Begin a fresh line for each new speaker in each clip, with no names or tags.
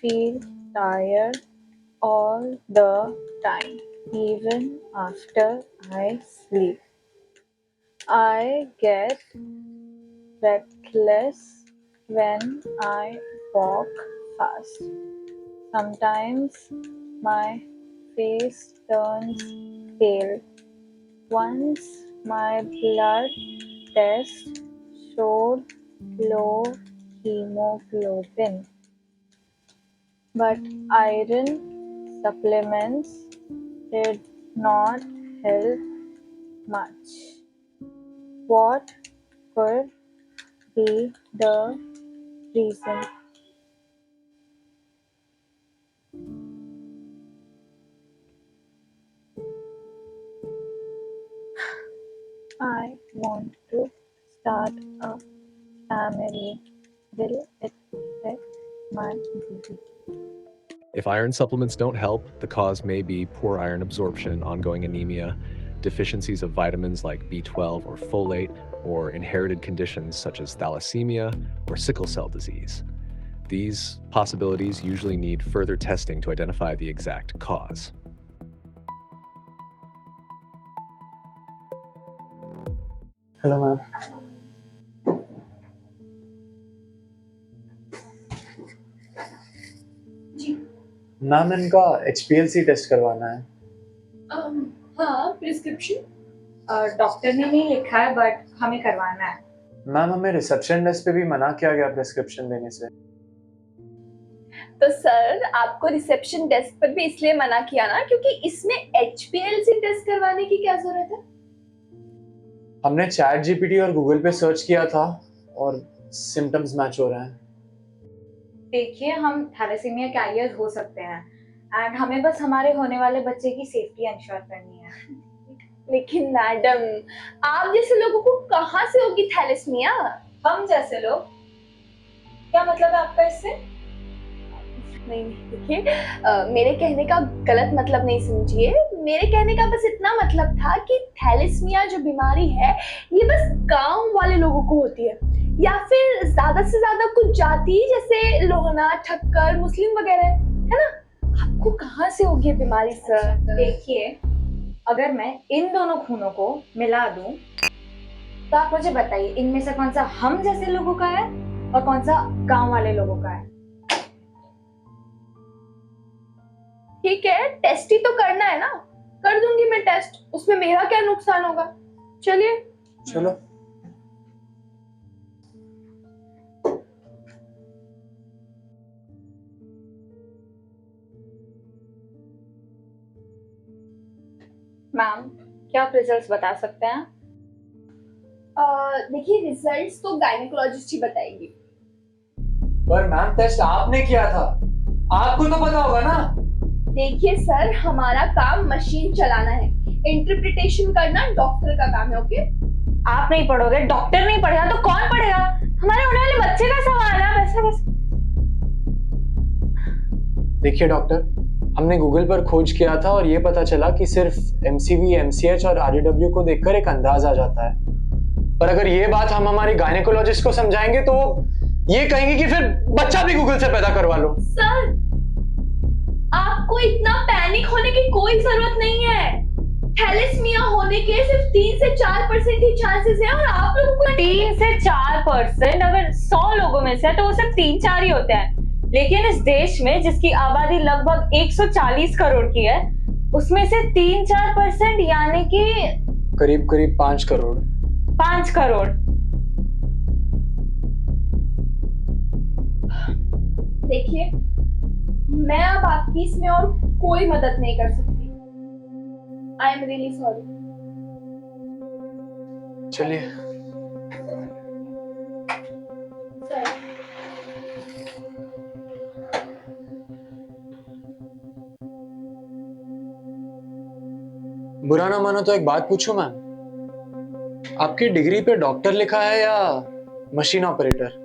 feel tired all the time, even after I sleep. I get restless when I walk fast. Sometimes my face turns pale. Once my blood test showed low hemoglobin, but iron supplements did not help much. What could be the reason? I want to start a family. Will it affect my baby?
If iron supplements don't help, the cause may be poor iron absorption, ongoing anemia, deficiencies of vitamins like B12 or folate, or inherited conditions such as thalassemia or sickle cell disease. These possibilities usually need further testing to identify the exact cause.
Hello ma'am.
जी।
Ma'am इनका HPLC test करवाना है।
हाँ, prescription doctor ने नहीं लिखा है but हमें करवाना है।
मैम हमें रिसेप्शन डेस्क पे भी मना किया गया प्रिस्क्रिप्शन देने से।
तो सर आपको रिसेप्शन डेस्क पर भी इसलिए मना किया ना क्योंकि इसमें HPLC टेस्ट करवाने की क्या जरूरत है?
हमने चैट जीपीटी और गूगल पे सर्च किया था और सिम्टम्स मैच हो रहे हैं।
देखिए, हम थैलेसीमिया कैरियर हो सकते हैं एंड हमें बस हमारे होने वाले बच्चे की सेफ्टी इंश्योर करनी है।
लेकिन मैडम, आप जैसे लोगों को कहाँ से होगी थैलेसीमिया?
हम जैसे लोग? क्या मतलब है आपका इससे?
नहीं देखिए, मेरे कहने का गलत मतलब नहीं समझिए। मेरे कहने का बस इतना मतलब था कि थैलेसीमिया जो बीमारी है ये बस गांव वाले लोगों को होती है या फिर ज्यादा से ज्यादा कुछ जाति जैसे लोहना, ठक्कर, मुस्लिम वगैरह, है ना? आपको कहाँ से होगी ये बीमारी सर?
देखिए, अगर मैं इन दोनों खूनों को मिला दूं तो आप मुझे बताइए इनमें से कौन सा हम जैसे लोगों का है और कौन सा गांव वाले लोगों का है।
ठीक है, टेस्ट ही तो करना है ना, कर दूंगी मैं टेस्ट, उसमें मेरा क्या नुकसान होगा? चलिए
चलो।
मैम, क्या आप रिजल्ट्स बता सकते हैं?
देखिए, रिजल्ट्स तो गायनेकोलॉजिस्ट ही बताएगी।
पर मैम टेस्ट आपने किया था, आपको तो पता होगा ना।
देखिए सर, हमारा काम मशीन चलाना है, इंटरप्रिटेशन करना डॉक्टर का काम है। ओके,
आप नहीं पढ़ोगे, डॉक्टर नहीं पढ़ेगा तो कौन पढ़ेगा? हमारे होने वाले बच्चे का सवाल है, वैसे कैसे?
देखिए डॉक्टर, हमने गूगल पर खोज किया था और ये पता चला कि सिर्फ MCV, MCH और RDW को देखकर एक अंदाज आ जाता है। पर अगर ये बात हम हमारी गायनेकोलॉजिस्ट को समझाएंगे तो ये कहेंगे कि फिर बच्चा भी गूगल से पैदा करवा लो।
सर आपको इतना पैनिक होने की कोई जरूरत नहीं है। थैलेसीमिया होने के सिर्फ 3 से 4% ही चांसेस हैं और आप लोगों को
3 से 4%? अगर 100 लोगों में से है तो वो सिर्फ 3-4 ही होते हैं। लेकिन इस देश में जिसकी आबादी लगभग 140 करोड़ की है, उसमें से 3-4% यानी कि
करीब करीब 5 करोड़।
5 करोड़।
देखिए, मैं अब आपकी इसमें और कोई मदद नहीं कर सकती। I am really sorry.
चलिए। बुरा ना मानो तो एक बात पूछूं मैम, आपकी डिग्री पे डॉक्टर लिखा है या मशीन ऑपरेटर?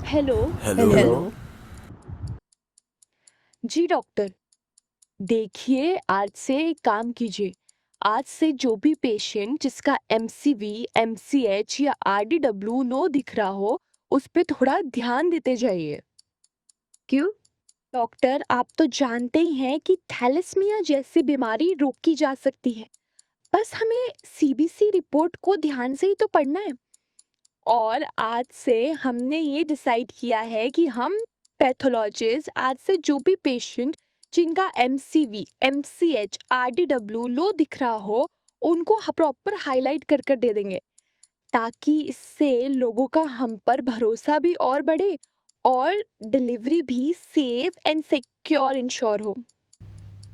हेलो।
हेलो।
जी डॉक्टर, देखिए आज से एक काम कीजिए। आज से जो भी पेशेंट जिसका एमसीवी, एमसीएच या आरडीडब्ल्यू नो दिख रहा हो, उस पे थोड़ा ध्यान देते जाइए।
क्यों?
डॉक्टर, आप तो जानते ही हैं कि थैलेसीमिया जैसी बीमारी रोकी जा सकती है। बस हमें सीबीसी रिपोर्ट को ध्यान से ही तो पढ़ना है। और आज से हमने ये डिसाइड किया है कि हम पैथोलॉजिस्ट आज से जो भी पेशेंट जिनका एमसीवी, एमसीएच, आरडीडब्ल्यू लो दिख रहा हो, उनको प्रॉपर हाईलाइट कर कर दे देंगे, ताकि इससे लोगों का हम पर भरोसा भी और बढ़े और डिलीवरी भी सेफ एंड सिक्योर इंश्योर हो।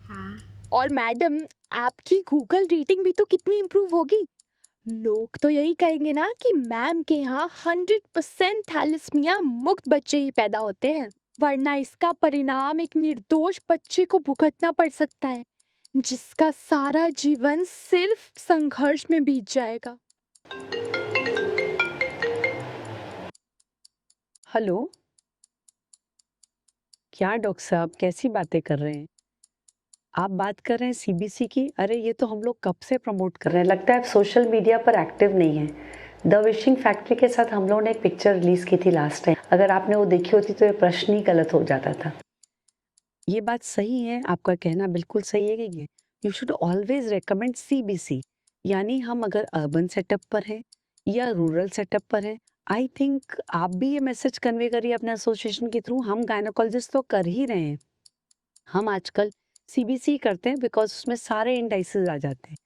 हाँ।
और मैडम, आपकी गूगल रेटिंग भी तो कितनी इम्प्रूव होगी। लोग तो यही कहेंगे ना कि मैम के यहाँ 100% थैलेसीमिया मुक्त बच्चे ही पैदा होते हैं, वरना इसका परिणाम एक निर्दोष बच्चे को भुगतना पड़ सकता है, जिसका सारा जीवन सिर्फ संघर्ष में बीत जाएगा।
हेलो। क्या डॉक्टर साहब कैसी बातें कर रहे हैं? आप बात कर रहे हैं सीबीसी की? अरे ये तो हम लोग कब से प्रमोट कर रहे हैं। लगता है आप सोशल मीडिया पर एक्टिव नहीं है। द विशिंग फैक्ट्री के साथ हम लोगों ने एक पिक्चर रिलीज की थी लास्ट टाइम। अगर आपने वो देखी होती तो ये प्रश्न ही गलत हो जाता था। ये बात सही है, आपका कहना बिल्कुल सही है कि you should always recommend CBC. यानी हम अगर अर्बन सेटअप पर हैं या रूरल सेटअप पर हैं, आई थिंक आप भी ये मैसेज कन्वे करिए अपने एसोसिएशन के थ्रू। हम गायनोकोलॉजिस्ट तो कर ही रहे हैं। हम आजकल सीबीसी करते हैं बिकॉज उसमें सारे इंडाइसेस आ जाते हैं।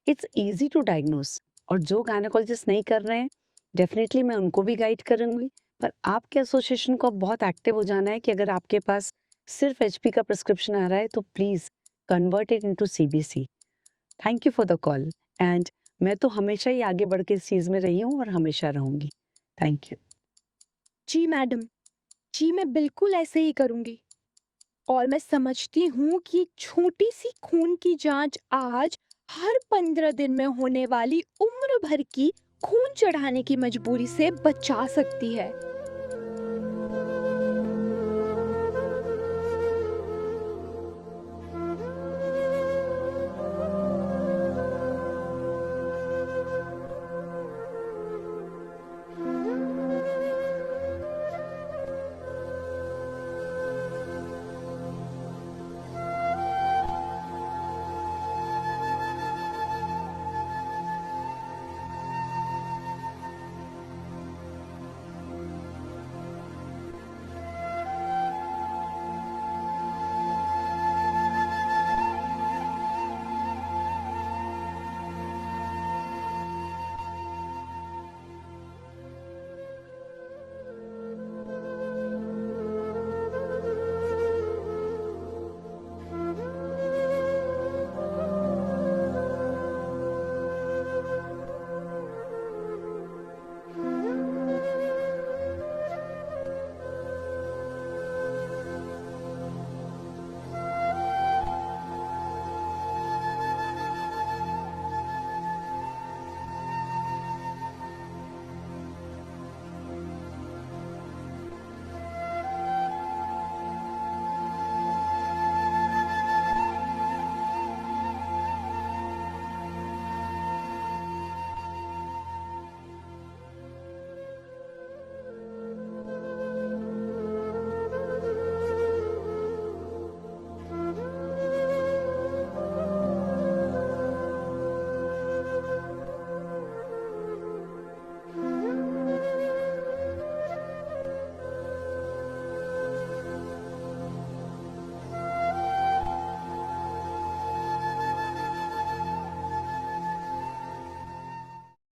It's easy to diagnose. और जो गायनोकोलॉजिस्ट नहीं कर रहे हैं, डेफिनेटली मैं उनको भी गाइड करूंगी। पर आपके एसोसिएशन को अब बहुत एक्टिव हो जाना है कि अगर आपके पास सिर्फ एचपी का प्रिस्क्रिप्शन आ रहा है तो please convert it into CBC. Thank you for the call. And मैं तो हमेशा ही आगे बढ़ के इस चीज में रही हूँ और हमेशा रहूंगी। Thank you.
जी मैडम, जी मैं बिल्कुल ऐसे ही करूंगी। और मैं समझती हूँ कि एक छोटी सी खून की जांच आज हर 15 दिन में होने वाली उम्र भर की खून चढ़ाने की मजबूरी से बचा सकती है।